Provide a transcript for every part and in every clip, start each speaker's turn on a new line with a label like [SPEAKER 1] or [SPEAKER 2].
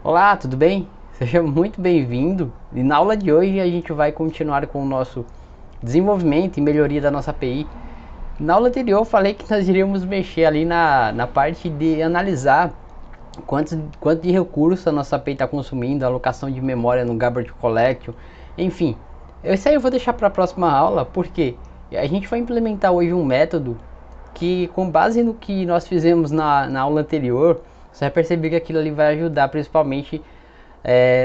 [SPEAKER 1] Olá, tudo bem? Seja muito bem-vindo. E na aula de hoje a gente vai continuar com o nosso desenvolvimento e melhoria da nossa API. Na aula anterior eu falei que nós iríamos mexer ali na parte de analisar quanto de recurso a nossa API está consumindo, a alocação de memória no Garbage Collection, enfim. Isso aí eu vou deixar para a próxima aula, porque a gente vai implementar hoje um método que, com base no que nós fizemos na aula anterior, você vai perceber que aquilo ali vai ajudar principalmente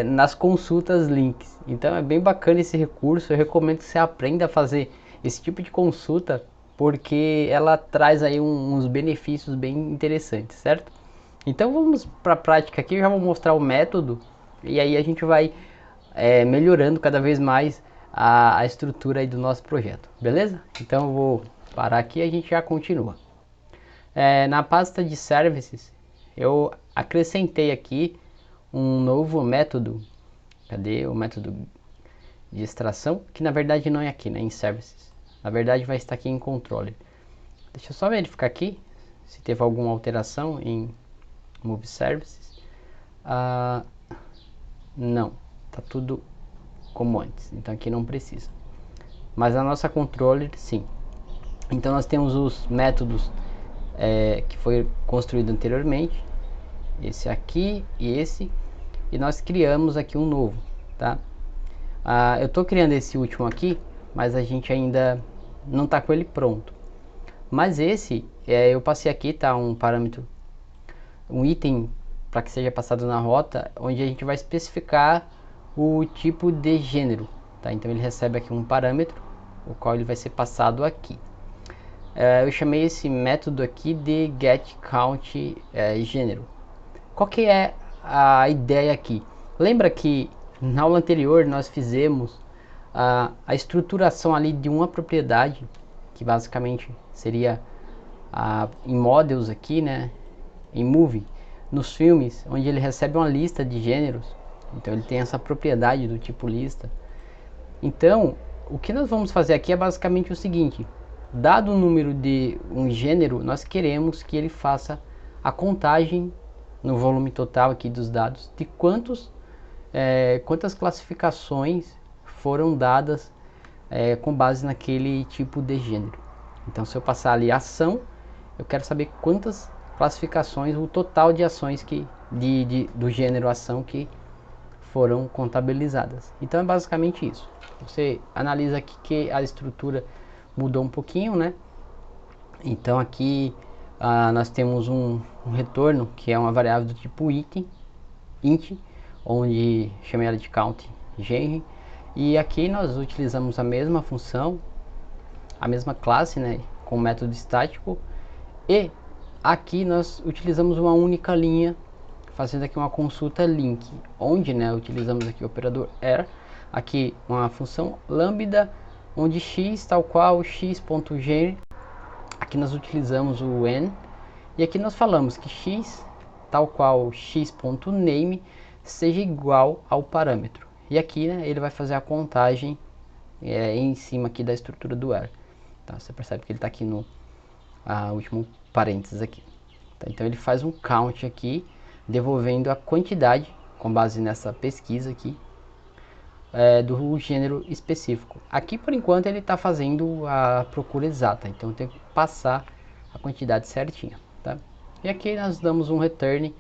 [SPEAKER 1] nas consultas links. Então é bem bacana esse recurso, eu recomendo que você aprenda a fazer esse tipo de consulta, porque ela traz aí uns benefícios bem interessantes, certo? Então vamos para a prática aqui, eu já vou mostrar o método e aí a gente vai melhorando cada vez mais a estrutura aí do nosso projeto, beleza? Então eu vou parar aqui e a gente já continua. Na pasta de services eu acrescentei aqui um novo método. Cadê o método de extração? Que na verdade não é aqui, né? Em services. Na verdade vai estar aqui em controller. Deixa eu só verificar aqui se teve alguma alteração em move services. Não, tá tudo como antes. Então aqui não precisa. Mas a nossa controller sim. Então nós temos os métodos que foi construído anteriormente. Esse aqui e esse. E nós criamos aqui um novo, tá? Eu estou criando esse último aqui, mas a gente ainda não está com ele pronto. Mas esse, eu passei aqui, tá? Um parâmetro, um item para que seja passado na rota, onde a gente vai especificar o tipo de gênero, tá? Então ele recebe aqui um parâmetro, o qual ele vai ser passado aqui. Eu chamei esse método aqui de getCount gênero. Qual que é a ideia aqui? Lembra que na aula anterior nós fizemos a estruturação ali de uma propriedade, que basicamente seria em models aqui, né? Em movie, nos filmes, onde ele recebe uma lista de gêneros. Então ele tem essa propriedade do tipo lista. Então, o que nós vamos fazer aqui é basicamente o seguinte: dado o número de um gênero, nós queremos que ele faça a contagem no volume total aqui dos dados de quantas classificações foram dadas com base naquele tipo de gênero. Então, se eu passar ali ação, eu quero saber quantas classificações, o total de ações do gênero ação que foram contabilizadas. Então é basicamente isso. Você analisa aqui que a estrutura mudou um pouquinho, né? Então aqui nós temos um retorno que é uma variável do tipo item, int, onde chamei ela de count genre, e aqui nós utilizamos a mesma função, a mesma classe, né, com o método estático, e aqui nós utilizamos uma única linha, fazendo aqui uma consulta link, onde, né, utilizamos aqui o operador ARR, aqui uma função lambda, onde x tal qual x.genre, aqui nós utilizamos o n, e aqui nós falamos que x tal qual x.name seja igual ao parâmetro. E aqui, né, ele vai fazer a contagem em cima aqui da estrutura do ARR. Tá? Você percebe que ele está aqui no último parênteses aqui. Tá? Então ele faz um count aqui, devolvendo a quantidade, com base nessa pesquisa aqui, do gênero específico. Aqui por enquanto ele está fazendo a procura exata, então eu tenho que passar a quantidade certinha. Tá? E aqui nós damos um return,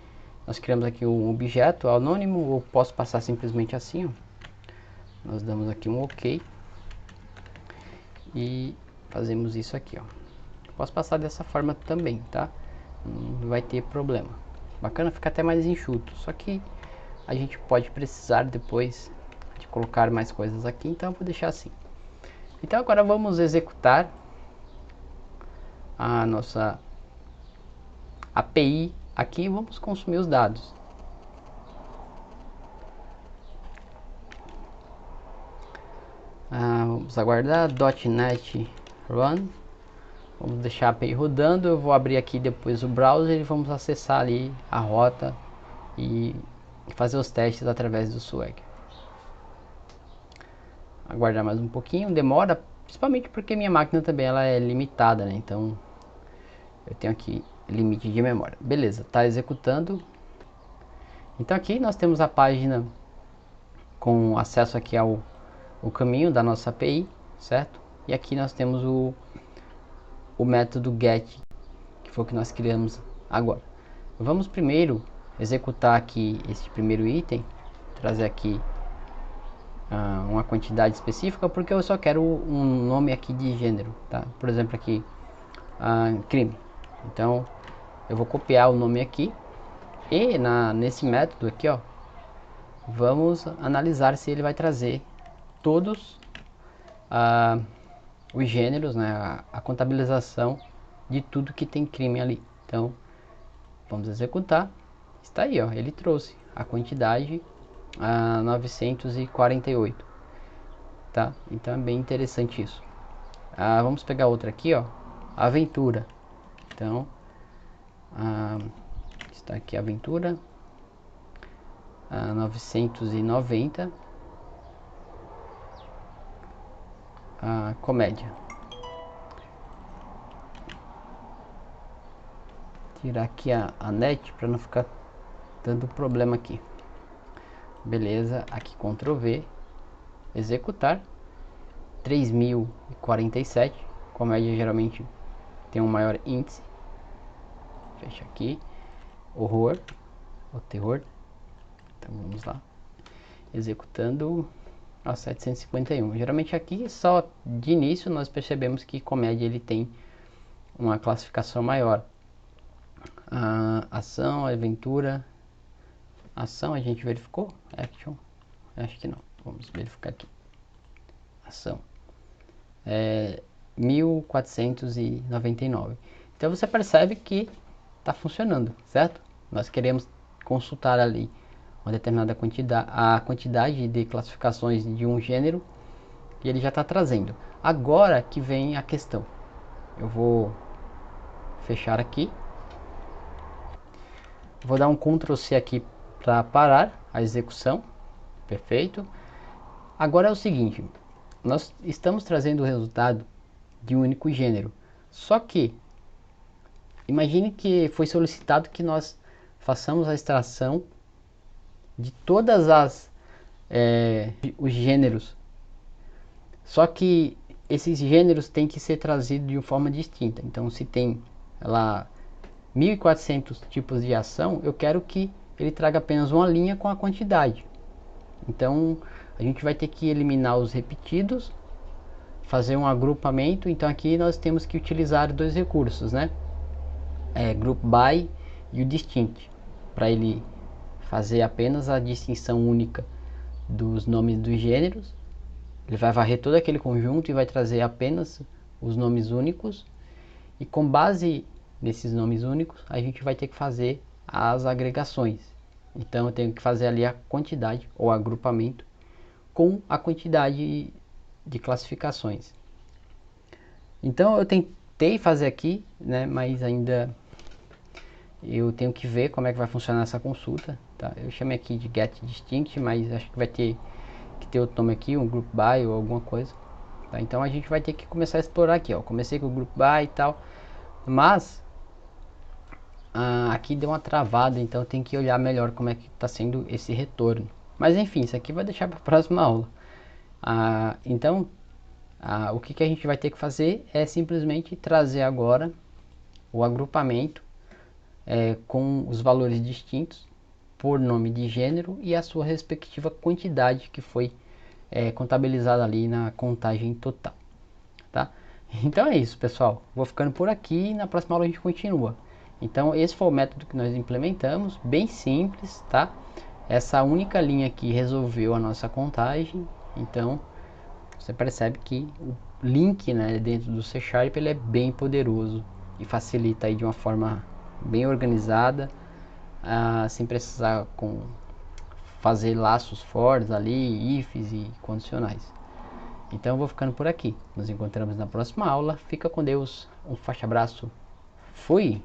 [SPEAKER 1] nós criamos aqui um objeto anônimo, ou posso passar simplesmente assim, ó. Nós damos aqui um OK e fazemos isso aqui, ó. Posso passar dessa forma também, tá? Não vai ter problema. Bacana, fica até mais enxuto, só que a gente pode precisar depois de colocar mais coisas aqui, então eu vou deixar assim. Então agora vamos executar a nossa API aqui e vamos consumir os dados. Vamos aguardar .NET Run. Vamos deixar a API rodando. Eu vou abrir aqui depois o browser e vamos acessar ali a rota e fazer os testes através do Swagger. Aguardar mais um pouquinho, demora, principalmente porque minha máquina também ela é limitada, né? Então eu tenho aqui limite de memória. Beleza, tá executando. Então aqui nós temos a página com acesso aqui ao caminho da nossa API, certo? E aqui nós temos o método get, que foi o que nós criamos agora. Vamos primeiro executar aqui este primeiro item, trazer aqui uma quantidade específica, porque eu só quero um nome aqui de gênero, tá? Por exemplo aqui, crime. Então eu vou copiar o nome aqui e nesse método aqui, ó, vamos analisar se ele vai trazer todos os gêneros, né, a contabilização de tudo que tem crime ali. Então vamos executar. Está aí, ó, ele trouxe a quantidade 948, tá? Então é bem interessante isso. Vamos pegar outra aqui, ó, aventura. Então está aqui a aventura 990, comédia. Tirar aqui a net para não ficar dando problema aqui. Beleza, aqui Ctrl V, executar. 3047, comédia geralmente tem um maior índice. Fecha aqui. Horror, o terror. Então vamos lá, executando a 751. Geralmente aqui só de início nós percebemos que comédia ele tem uma classificação maior. Ação, aventura. Ação a gente verificou? Action? Acho que não. Vamos verificar aqui. Ação 1499. Então você percebe que está funcionando, certo? Nós queremos consultar ali uma determinada quantidade de classificações de um gênero e ele já está trazendo. Agora que vem a questão. Eu vou fechar aqui. Vou dar um Ctrl C aqui para parar a execução. Perfeito. Agora é o seguinte, nós estamos trazendo o resultado de um único gênero. Só que imagine que foi solicitado que nós façamos a extração de todas os gêneros. Só que esses gêneros têm que ser trazidos de uma forma distinta. Então, se tem lá 1400 tipos de ação, eu quero que ele traga apenas uma linha com a quantidade. Então a gente vai ter que eliminar os repetidos, fazer um agrupamento. Então aqui nós temos que utilizar dois recursos, né? Group by e o distinct, para ele fazer apenas a distinção única dos nomes dos gêneros. Ele vai varrer todo aquele conjunto e vai trazer apenas os nomes únicos, e com base nesses nomes únicos a gente vai ter que fazer as agregações. Então eu tenho que fazer ali a quantidade ou agrupamento com a quantidade de classificações. Então eu tentei fazer aqui, né, mas ainda eu tenho que ver como é que vai funcionar essa consulta, tá? Eu chamei aqui de get distinct, mas acho que vai ter que ter outro nome aqui, um group by ou alguma coisa, tá? Então a gente vai ter que começar a explorar aqui, ó. Comecei com o group by e tal, mas aqui deu uma travada, então tem que olhar melhor como é que está sendo esse retorno. Mas enfim, isso aqui vai deixar para a próxima aula. Então o que a gente vai ter que fazer é simplesmente trazer agora o agrupamento com os valores distintos por nome de gênero e a sua respectiva quantidade que foi contabilizada ali na contagem total, tá? Então é isso, pessoal. Vou ficando por aqui e na próxima aula a gente continua. Então esse foi o método que nós implementamos, bem simples, tá? Essa única linha aqui resolveu a nossa contagem. Então você percebe que o link, né, dentro do C# ele é bem poderoso e facilita aí de uma forma bem organizada, sem precisar fazer laços fortes ali, ifs e condicionais. Então eu vou ficando por aqui. Nos encontramos na próxima aula. Fica com Deus. Um forte abraço. Fui!